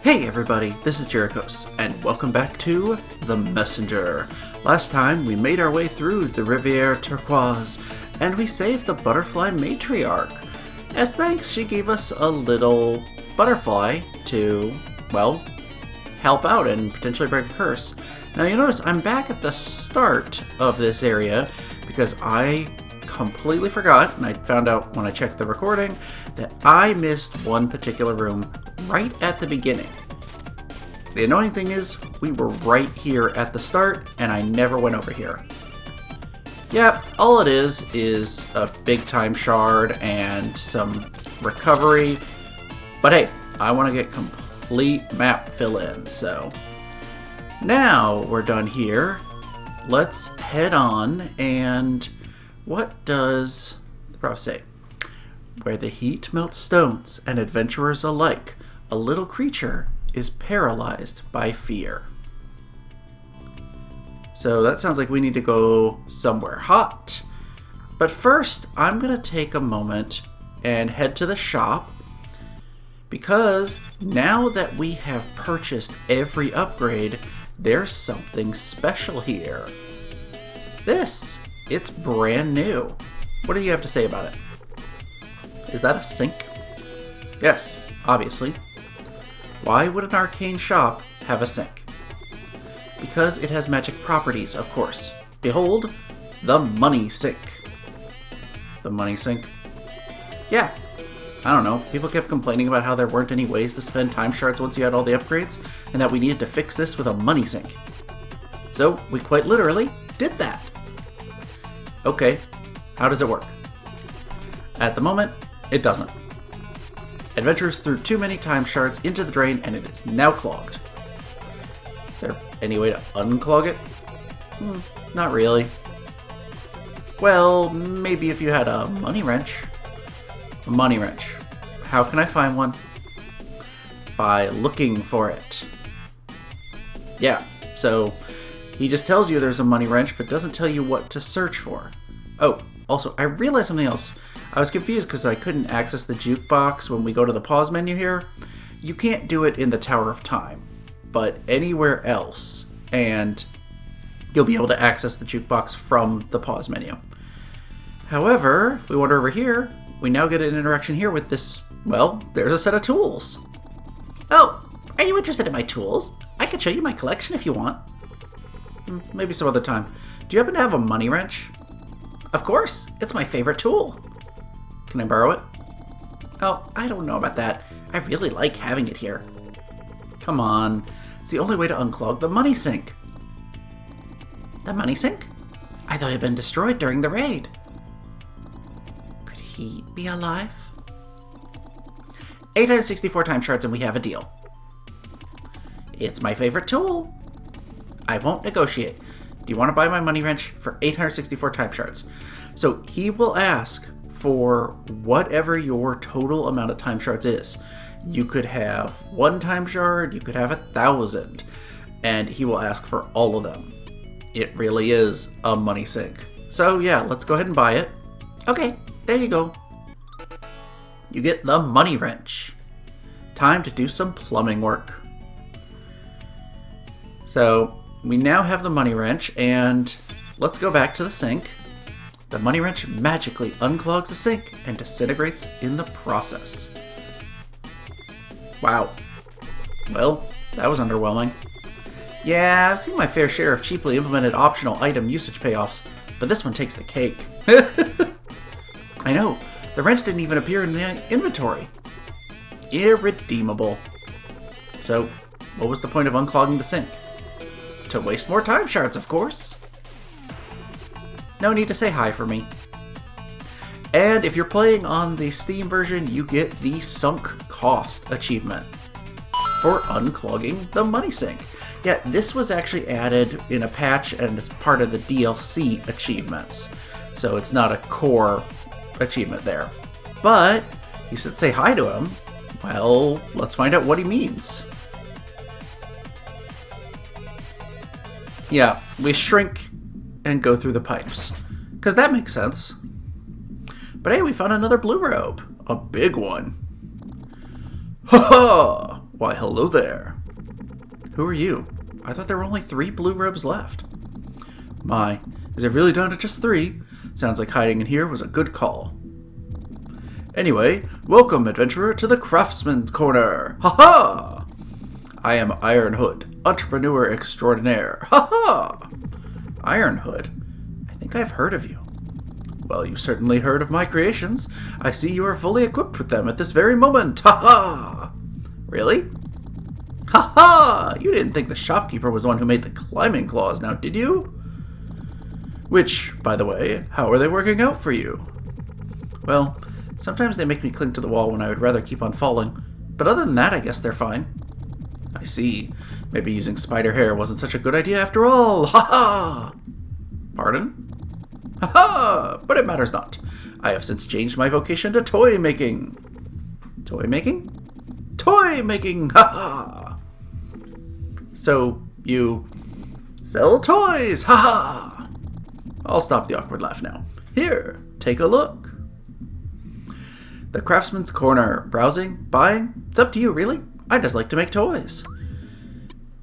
Hey everybody, this is Jerichos, and welcome back to The Messenger. Last time we made our way through the Riviere Turquoise, and we saved the butterfly matriarch. As thanks, she gave us a little butterfly to, well, help out and potentially break the curse. Now you notice I'm back at the start of this area because I completely forgot, and I found out when I checked the recording, that I missed one particular room right at the beginning. The annoying thing is, we were right here at the start, and I never went over here. Yep, all it is a big time shard and some recovery. But hey, I want to get complete map fill in, so now we're done here. Let's head on, and what does the prophet say? Where the heat melts stones and adventurers alike, a little creature is paralyzed by fear. So that sounds like we need to go somewhere hot. But first, I'm going to take a moment and head to the shop, because now that we have purchased every upgrade, there's something special here. It's brand new. What do you have to say about it? Is that a sink? Yes, obviously. Why would an arcane shop have a sink? Because it has magic properties, of course. Behold, the money sink. The money sink? Yeah, I don't know. People kept complaining about how there weren't any ways to spend time shards once you had all the upgrades, and that we needed to fix this with a money sink. So we quite literally did that. Okay, how does it work? At the moment, it doesn't. Adventurers threw too many time shards into the drain, and it is now clogged. Is there any way to unclog it? Not really. Well, maybe if you had a money wrench. A money wrench. How can I find one? By looking for it. Yeah, so he just tells you there's a money wrench, but doesn't tell you what to search for. Oh, also, I realized something else. I was confused because I couldn't access the jukebox when we go to the pause menu here. You can't do it in the Tower of Time, but anywhere else, and you'll be able to access the jukebox from the pause menu. However, if we wander over here, we now get an interaction here with this, well, there's a set of tools. Oh, are you interested in my tools? I can show you my collection if you want. Maybe some other time. Do you happen to have a money wrench? Of course, it's my favorite tool. Can I borrow it? Oh, I don't know about that. I really like having it here. Come on. It's the only way to unclog the money sink. The money sink? I thought it had been destroyed during the raid. Could he be alive? 864 time shards and we have a deal. It's my favorite tool. I won't negotiate. Do you want to buy my money wrench for 864 time shards? So he will ask for whatever your total amount of time shards is. You could have 1 time shard, you could have 1,000, and he will ask for all of them. It really is a money sink. So yeah, let's go ahead and buy it. Okay, there you go. You get the money wrench. Time to do some plumbing work. So we now have the money wrench, and let's go back to the sink. The money wrench magically unclogs the sink and disintegrates in the process. Wow. Well, that was underwhelming. Yeah, I've seen my fair share of cheaply implemented optional item usage payoffs, but this one takes the cake. I know, the wrench didn't even appear in the inventory. Irredeemable. So, what was the point of unclogging the sink? To waste more time shards, of course. No need to say hi for me. And if you're playing on the Steam version, you get the Sunk Cost achievement for unclogging the money sink. Yeah, this was actually added in a patch and it's part of the DLC achievements. So it's not a core achievement there. But you said say hi to him. Well, let's find out what he means. Yeah, we shrink and go through the pipes, because that makes sense. But hey, we found another blue robe. A big one. Ha ha! Why, hello there. Who are you? I thought there were only 3 blue robes left. My, is it really down to just 3? Sounds like hiding in here was a good call. Anyway, welcome, adventurer, to the Craftsman's Corner. Ha-ha! I am Iron Hood, entrepreneur extraordinaire. Ha-ha! Iron Hood? I think I've heard of you. Well, you certainly heard of my creations. I see you are fully equipped with them at this very moment. Ha-ha! Really? Ha-ha! You didn't think the shopkeeper was the one who made the climbing claws, now did you? Which, by the way, how are they working out for you? Well, sometimes they make me cling to the wall when I would rather keep on falling. But other than that, I guess they're fine. I see. Maybe using spider hair wasn't such a good idea after all. Ha-ha! Pardon? Ha-ha! But it matters not. I have since changed my vocation to toy making. Toy making? Toy making! Ha-ha! So, you sell toys! Ha-ha! I'll stop the awkward laugh now. Here, take a look. The Craftsman's Corner. Browsing? Buying? It's up to you, really. I just like to make toys.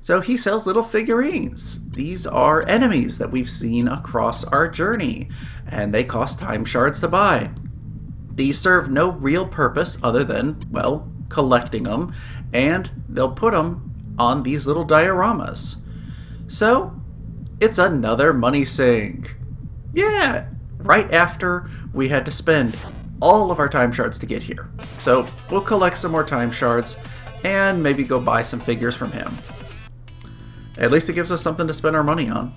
So he sells little figurines. These are enemies that we've seen across our journey, and they cost time shards to buy. These serve no real purpose other than, well, collecting them, and they'll put them on these little dioramas. So, it's another money sink. Yeah, right after we had to spend all of our time shards to get here. So, we'll collect some more time shards, and maybe go buy some figures from him. At least it gives us something to spend our money on.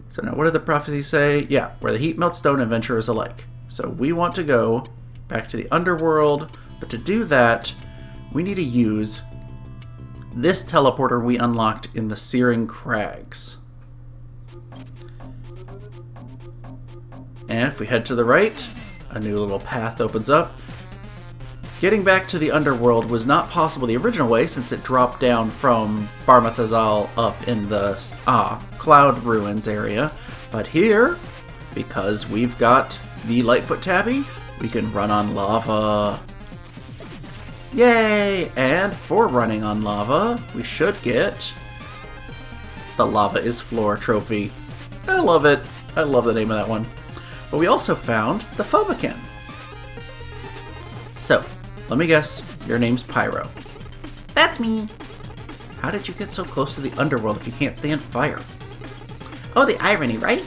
So now what did the prophecy say? Yeah, where the heat melts stone adventurers alike. So we want to go back to the Underworld, but to do that, we need to use this teleporter we unlocked in the Searing Crags. And if we head to the right, a new little path opens up. Getting back to the Underworld was not possible the original way since it dropped down from Barmathazal up in the Cloud Ruins area. But here, because we've got the Lightfoot Tabby, we can run on lava. Yay! And for running on lava, we should get the Lava is Floor trophy. I love it. I love the name of that one. But we also found the Phobekin. So, let me guess, your name's Pyro. That's me. How did you get so close to the Underworld if you can't stand fire? Oh, the irony, right?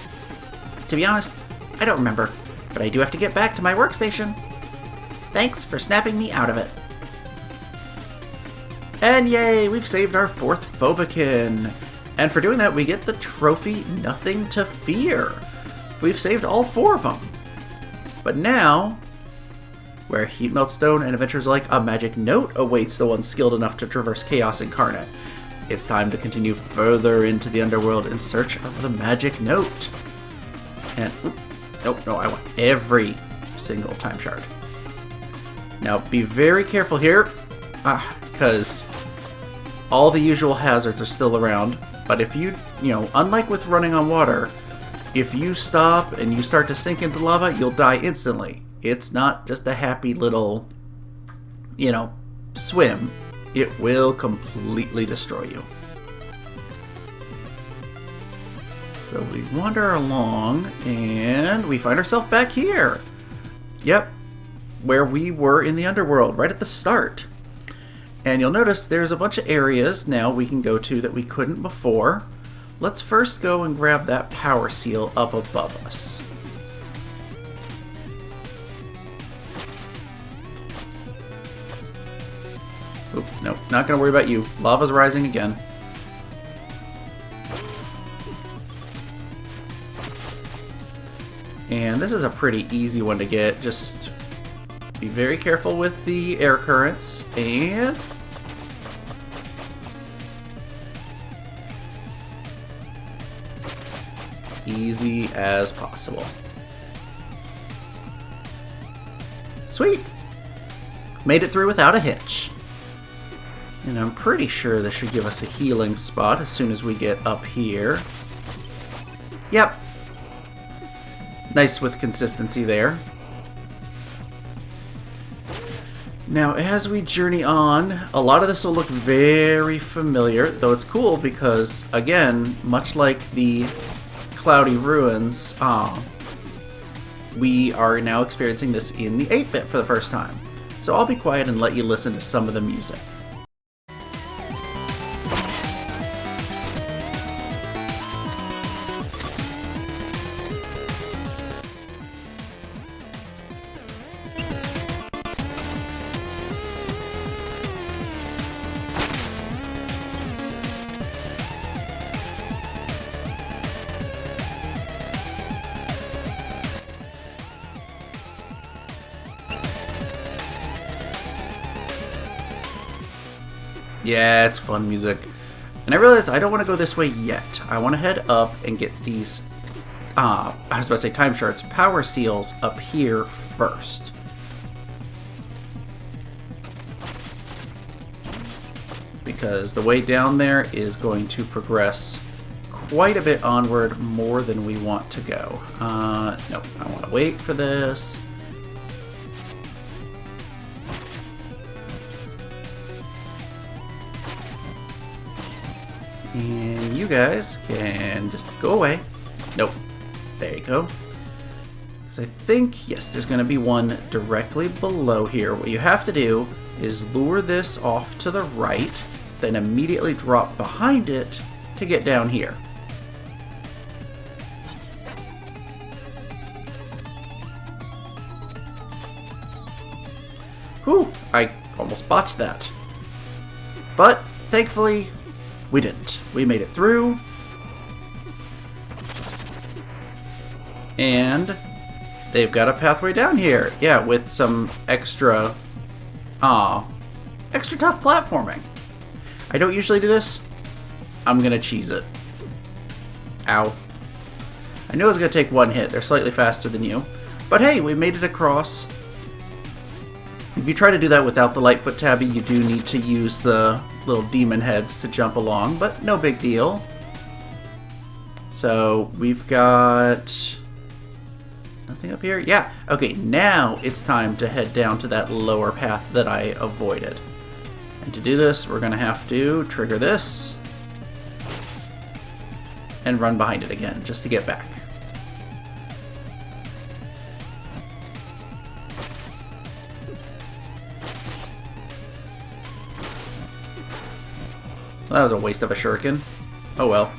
To be honest, I don't remember, but I do have to get back to my workstation. Thanks for snapping me out of it. And yay, we've saved our 4th Phobekin. And for doing that, we get the trophy Nothing to Fear. We've saved all 4 of them. But now, where heat melts stone and adventures like a magic note awaits the one skilled enough to traverse chaos incarnate, it's time to continue further into the Underworld in search of the magic note. And, nope, no, I want every single time shard. Now, be very careful here, because all the usual hazards are still around, but if you unlike with running on water, if you stop and you start to sink into lava, you'll die instantly. It's not just a happy little, swim. It will completely destroy you. So we wander along, and we find ourselves back here. Yep, where we were in the Underworld, right at the start. And you'll notice there's a bunch of areas now we can go to that we couldn't before. Let's first go and grab that power seal up above us. Oop, nope, not gonna worry about you. Lava's rising again. And this is a pretty easy one to get. Just be very careful with the air currents. And easy as possible. Sweet! Made it through without a hitch. And I'm pretty sure this should give us a healing spot as soon as we get up here. Yep. Nice with consistency there. Now, as we journey on, a lot of this will look very familiar, though it's cool because, again, much like the Cloudy Ruins, we are now experiencing this in the 8-bit for the first time. So I'll be quiet and let you listen to some of the music. Yeah, it's fun music. And I realized I don't want to go this way yet. I want to head up and get these, I was about to say time shards, power seals up here first. Because the way down there is going to progress quite a bit onward, more than we want to go. Nope, I want to wait for this. And you guys can just go away. Nope. There you go. Because I think, yes, there's going to be one directly below here. What you have to do is lure this off to the right, then immediately drop behind it to get down here. Whew, I almost botched that. But, thankfully, we didn't. We made it through. And they've got a pathway down here. Yeah, with some extra tough platforming. I don't usually do this. I'm gonna cheese it. Ow. I knew it was gonna take one hit. They're slightly faster than you. But hey, we made it across. If you try to do that without the Lightfoot Tabby, you do need to use the little demon heads to jump along, but no big deal. So we've got nothing up here. Yeah, okay, now it's time to head down to that lower path that I avoided. And to do this, we're gonna have to trigger this and run behind it again just to get back. Well, that was a waste of a shuriken. Oh well.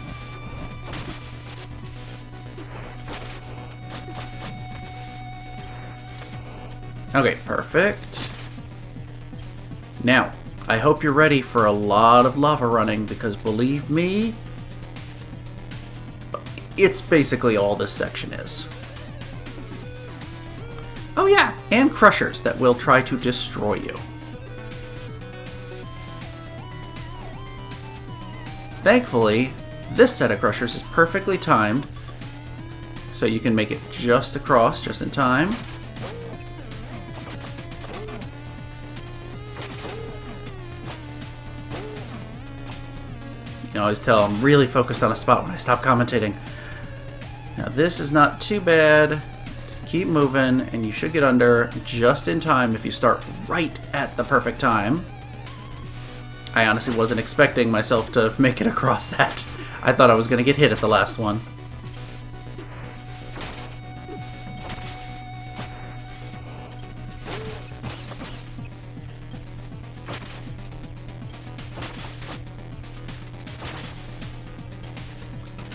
Okay, perfect. Now, I hope you're ready for a lot of lava running, because believe me, it's basically all this section is. Oh yeah, and crushers that will try to destroy you. Thankfully, this set of crushers is perfectly timed, so you can make it just across, just in time. You can always tell I'm really focused on a spot when I stop commentating. Now this is not too bad. Just keep moving, and you should get under just in time if you start right at the perfect time. I honestly wasn't expecting myself to make it across that. I thought I was going to get hit at the last one.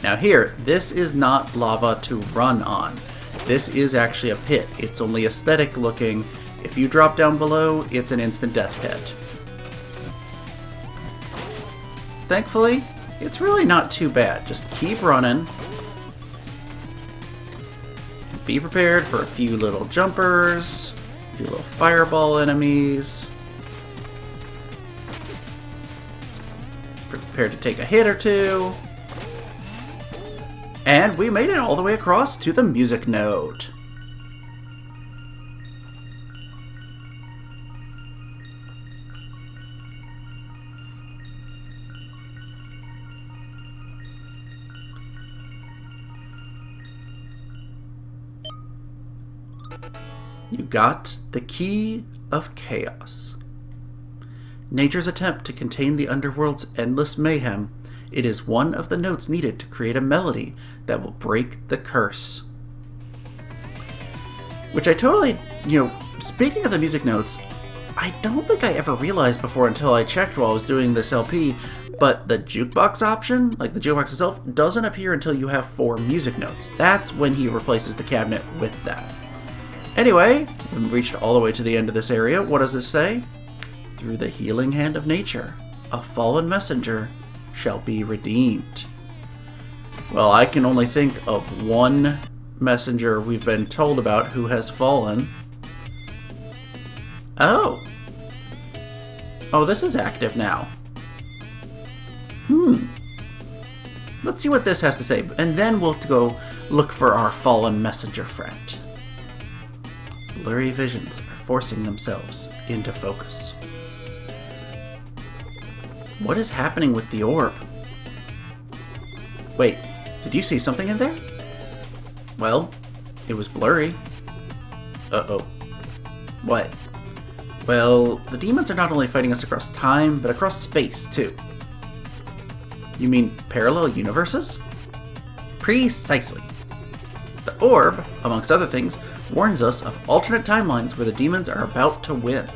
Now here, this is not lava to run on. This is actually a pit. It's only aesthetic looking. If you drop down below, it's an instant death pit. Thankfully, it's really not too bad. Just keep running. Be prepared for a few little jumpers, a few little fireball enemies. Prepared to take a hit or two. And we made it all the way across to the music node. You got the key of chaos. Nature's attempt to contain the underworld's endless mayhem, it is one of the notes needed to create a melody that will break the curse. Which I totally, speaking of the music notes, I don't think I ever realized before until I checked while I was doing this LP, but the jukebox option, like the jukebox itself, doesn't appear until you have 4 music notes. That's when he replaces the cabinet with that. Anyway, we've reached all the way to the end of this area. What does this say? Through the healing hand of nature, a fallen messenger shall be redeemed. Well, I can only think of one messenger we've been told about who has fallen. Oh, this is active now. Let's see what this has to say, and then we'll go look for our fallen messenger friend. Blurry visions are forcing themselves into focus. What is happening with the orb? Wait, did you see something in there? Well, it was blurry. Uh-oh. What? Well, the demons are not only fighting us across time, but across space, too. You mean parallel universes? Precisely. The orb, amongst other things, warns us of alternate timelines where the demons are about to win.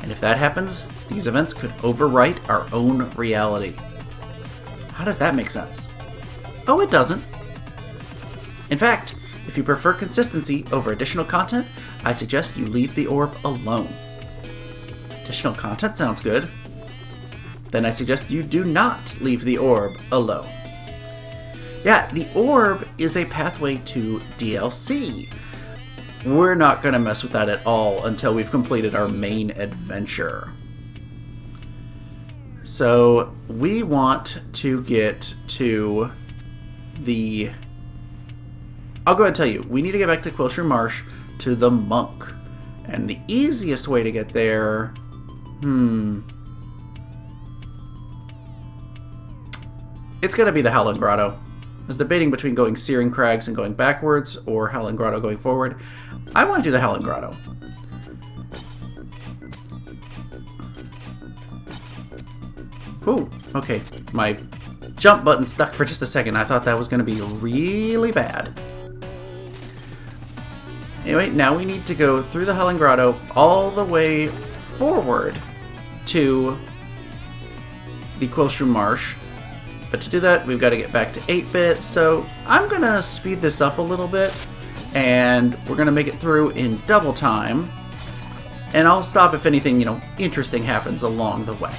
And if that happens, these events could overwrite our own reality. How does that make sense? Oh, it doesn't. In fact, if you prefer consistency over additional content, I suggest you leave the orb alone. Additional content sounds good. Then I suggest you do not leave the orb alone. Yeah, the orb is a pathway to DLC. We're not going to mess with that at all until we've completed our main adventure. So we want to get to the... I'll go ahead and tell you, we need to get back to Quilt Marsh to the monk. And the easiest way to get there... It's going to be the Helen Grotto. I was debating between going Searing Crags and going backwards, or Helen Grotto going forward. I want to do the Helen Grotto. Ooh, okay. My jump button stuck for just a second. I thought that was going to be really bad. Anyway, now we need to go through the Helen Grotto all the way forward to the Quilt Marsh. But to do that, we've got to get back to 8-bit, so I'm going to speed this up a little bit, and we're going to make it through in double time, and I'll stop if anything, interesting happens along the way.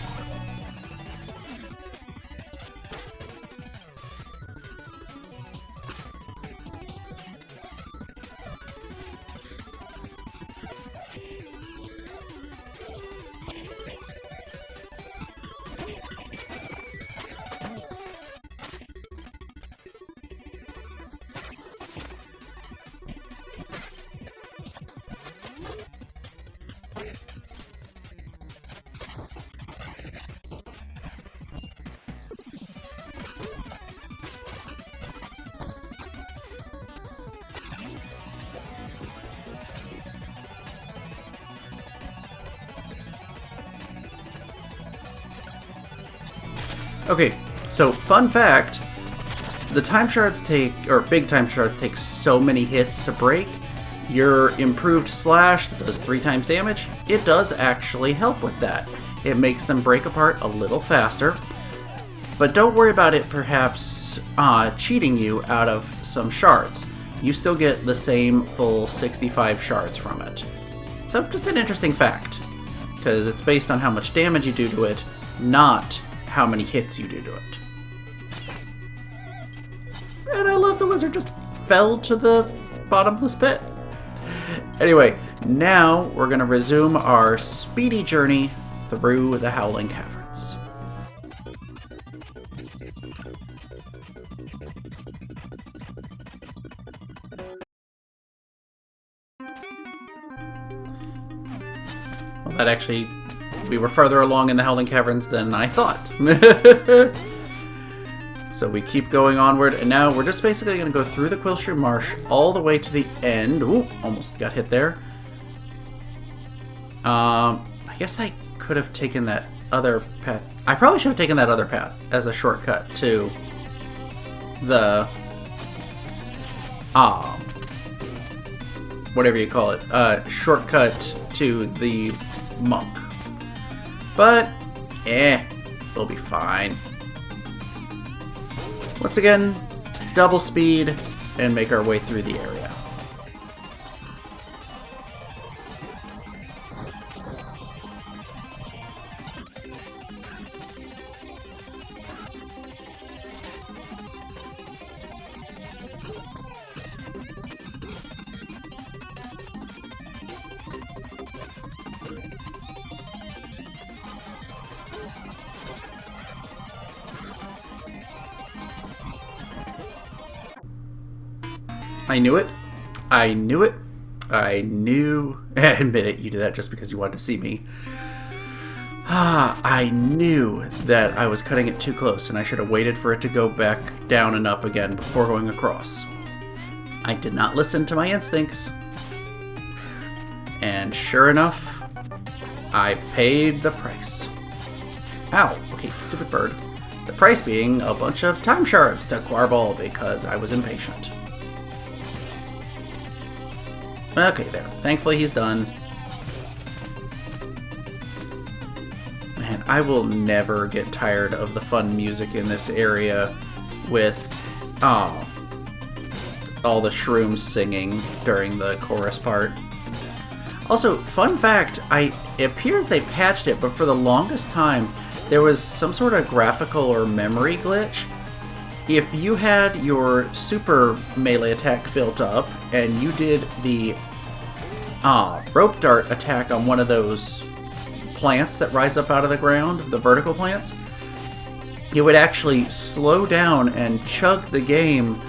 Okay, so fun fact, the time shards big time shards take so many hits to break. Your improved slash that does 3 times damage, it does actually help with that. It makes them break apart a little faster. But don't worry about it perhaps cheating you out of some shards. You still get the same full 65 shards from it. So just an interesting fact, because it's based on how much damage you do to it, not how many hits you do to it. And I love the wizard just fell to the bottomless pit. Anyway, now we're going to resume our speedy journey through the Howling Caverns. Well, that actually... we were further along in the Howling Caverns than I thought. So we keep going onward, and now we're just basically going to go through the Quilt Marsh all the way to the end. Ooh, almost got hit there. I guess I could have taken that other path. I probably should have taken that other path as a shortcut to the whatever you call it, shortcut to the monk. But we'll be fine. Once again, double speed and make our way through the area. I knew it. I knew it. I knew... Admit it, you did that just because you wanted to see me. I knew that I was cutting it too close, and I should have waited for it to go back down and up again before going across. I did not listen to my instincts. And sure enough, I paid the price. Ow. Okay, stupid bird. The price being a bunch of time shards to Quarball because I was impatient. Okay, there. Thankfully, he's done. Man, I will never get tired of the fun music in this area with, all the shrooms singing during the chorus part. Also, fun fact, it appears they patched it, but for the longest time, there was some sort of graphical or memory glitch. If you had your super melee attack built up and you did the rope dart attack on one of those plants that rise up out of the ground, the vertical plants, it would actually slow down and chug the game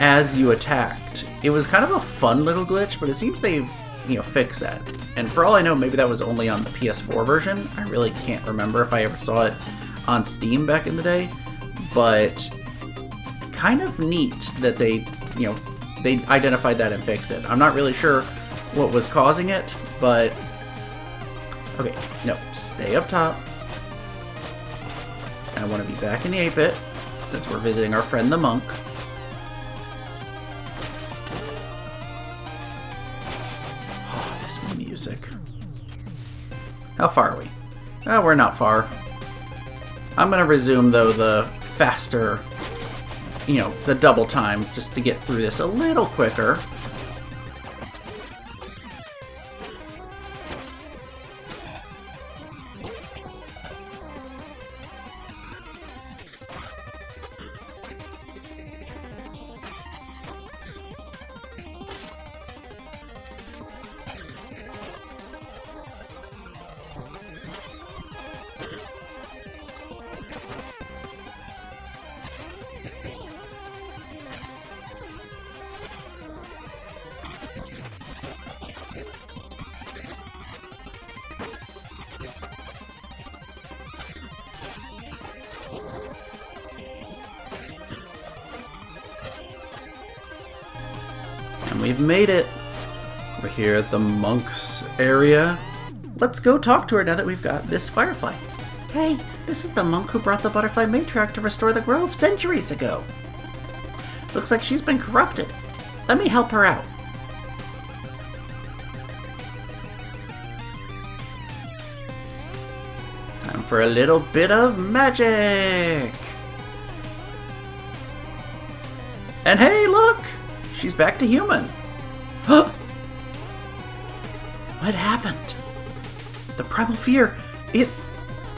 as you attacked. It was kind of a fun little glitch, but it seems they've fixed that. And for all I know, maybe that was only on the PS4 version. I really can't remember if I ever saw it on Steam back in the day, but kind of neat that they identified that and fixed it. I'm not really sure what was causing it, but okay, no, stay up top. I want to be back in the 8-bit since we're visiting our friend the monk. Oh, this music. How far are we? Oh, we're not far. I'm gonna resume though the faster, the double time, just to get through this a little quicker. And we've made it. We're here at the monk's area. Let's go talk to her now that we've got this firefly. Hey, this is the monk who brought the butterfly matriarch to restore the grove centuries ago. Looks like she's been corrupted. Let me help her out. Time for a little bit of magic. And hey, look! She's back to human. Huh? What happened? The primal fear, it...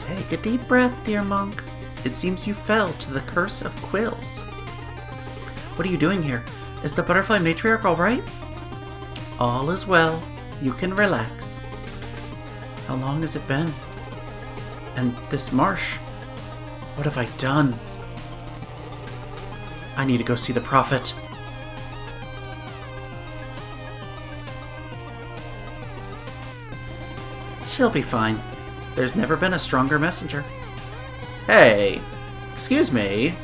Take a deep breath, dear monk. It seems you fell to the curse of quills. What are you doing here? Is the butterfly matriarch all right? All is well. You can relax. How long has it been? And this marsh? What have I done? I need to go see the prophet. She'll be fine. There's never been a stronger messenger. Hey, excuse me.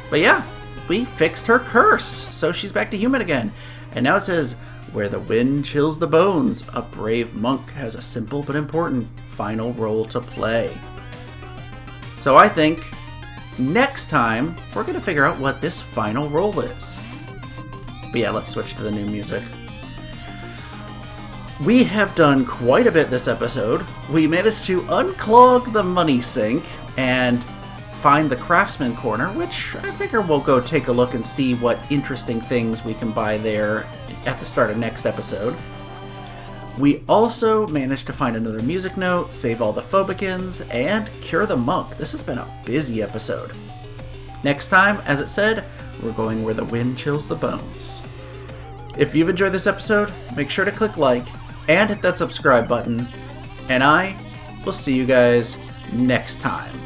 But yeah, we fixed her curse, so she's back to human again. And now it says, Where the wind chills the bones, a brave monk has a simple but important final role to play. So I think next time we're going to figure out what this final role is. But yeah, let's switch to the new music. We have done quite a bit this episode. We managed to unclog the money sink and find the craftsman corner, which I figure we'll go take a look and see what interesting things we can buy there at the start of next episode. We also managed to find another music note, save all the Phobekins, and cure the monk. This has been a busy episode. Next time, as it said, we're going where the wind chills the bones. If you've enjoyed this episode, make sure to click like and hit that subscribe button, and I will see you guys next time.